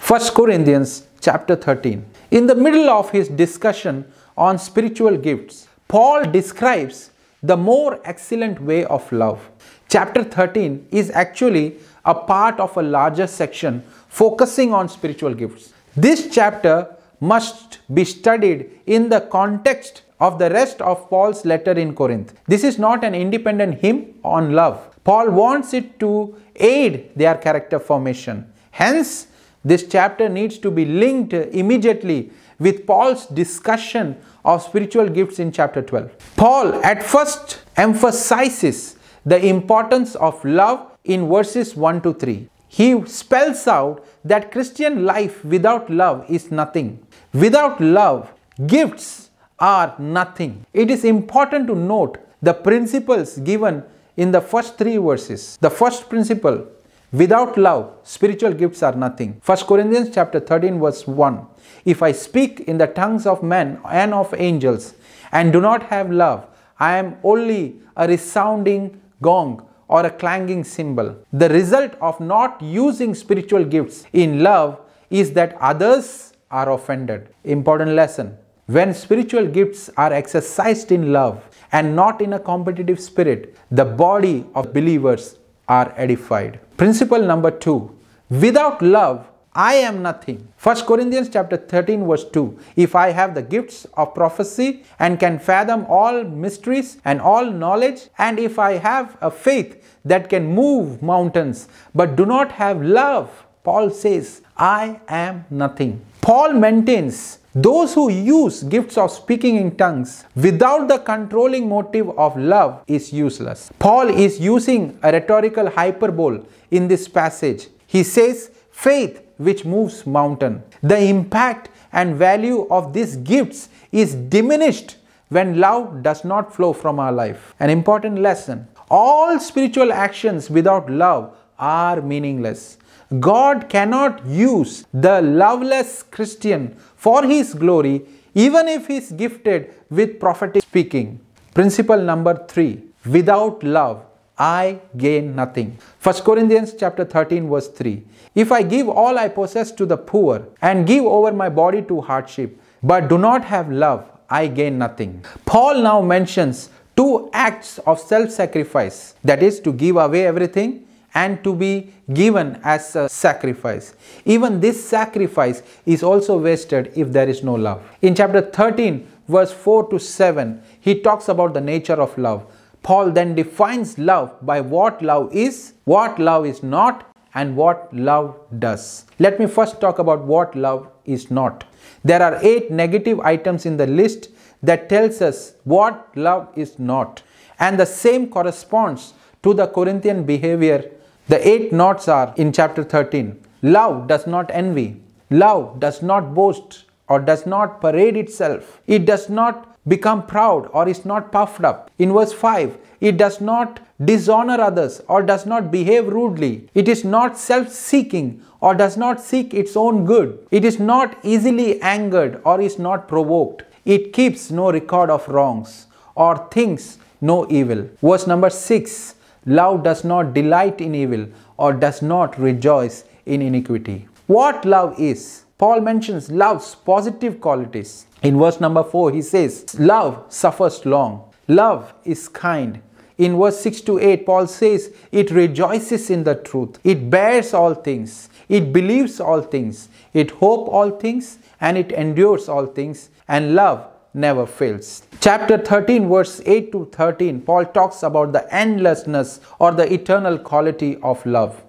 1 Corinthians chapter 13. In the middle of his discussion on spiritual gifts, Paul describes the more excellent way of love. Chapter 13 is actually a part of a larger section focusing on spiritual gifts. This chapter must be studied in the context of the rest of Paul's letter in Corinth. This is not an independent hymn on love. Paul wants it to aid their character formation. Hence, this chapter needs to be linked immediately with Paul's discussion of spiritual gifts in chapter 12. Paul at first emphasizes the importance of love in verses 1 to 3. He spells out that Christian life without love is nothing. Without love, gifts are nothing. It is important to note the principles given in the first 3 verses. The first principle, without love, spiritual gifts are nothing. 1 Corinthians chapter 13 verse 1. If I speak in the tongues of men and of angels and do not have love, I am only a resounding gong or a clanging cymbal. The result of not using spiritual gifts in love is that others are offended. Important lesson. When spiritual gifts are exercised in love and not in a competitive spirit, the body of believers are edified. Principle number 2. Without love, I am nothing. 1 Corinthians chapter 13 verse 2. If I have the gifts of prophecy and can fathom all mysteries and all knowledge, and if I have a faith that can move mountains but do not have love, Paul says, I am nothing. Paul maintains those who use gifts of speaking in tongues without the controlling motive of love is useless. Paul is using a rhetorical hyperbole in this passage. He says, faith which moves mountain. The impact and value of these gifts is diminished when love does not flow from our life. An important lesson. All spiritual actions without love are meaningless. God cannot use the loveless Christian for His glory even if he is gifted with prophetic speaking. Principle number 3. Without love, I gain nothing. 1 Corinthians chapter 13 verse 3. If I give all I possess to the poor and give over my body to hardship, but do not have love, I gain nothing. Paul now mentions 2 acts of self-sacrifice, that is to give away everything and to be given as a sacrifice. Even this sacrifice is also wasted if there is no love. In chapter 13 verse 4 to 7, he talks about the nature of love. Paul then defines love by what love is not, and what love does. Let me first talk about what love is not. There are 8 negative items in the list that tells us what love is not. And the same corresponds to the Corinthian behavior. The 8 nots are in chapter 13. Love does not envy. Love does not boast or does not parade itself. It does not become proud or is not puffed up. In verse 5, it does not dishonor others or does not behave rudely. It is not self-seeking or does not seek its own good. It is not easily angered or is not provoked. It keeps no record of wrongs or thinks no evil. Verse number 6, love does not delight in evil or does not rejoice in iniquity. What love is? Paul mentions love's positive qualities. In verse number 4, he says, love suffers long. Love is kind. In verse 6 to 8, Paul says, it rejoices in the truth. It bears all things. It believes all things. It hopes all things. And it endures all things. And love never fails. Chapter 13, verse 8 to 13, Paul talks about the endlessness or the eternal quality of love.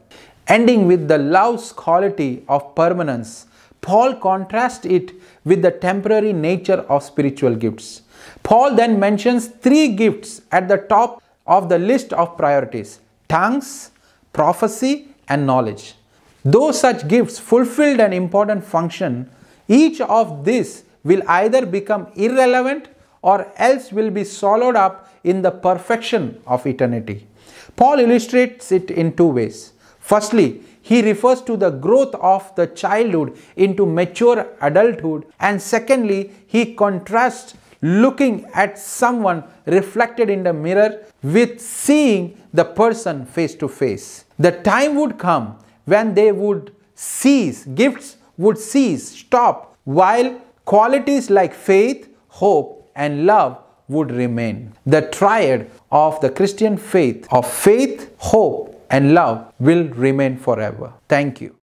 Ending with the love's quality of permanence, Paul contrasts it with the temporary nature of spiritual gifts. Paul then mentions 3 gifts at the top of the list of priorities: tongues, prophecy, and knowledge. Though such gifts fulfilled an important function, each of these will either become irrelevant or else will be swallowed up in the perfection of eternity. Paul illustrates it in 2 ways. Firstly, he refers to the growth of the childhood into mature adulthood, and secondly, he contrasts looking at someone reflected in the mirror with seeing the person face to face. The time would come when they would cease, gifts would cease, stop, while qualities like faith, hope, and love would remain. The triad of the Christian faith of faith, hope, and love will remain forever. Thank you.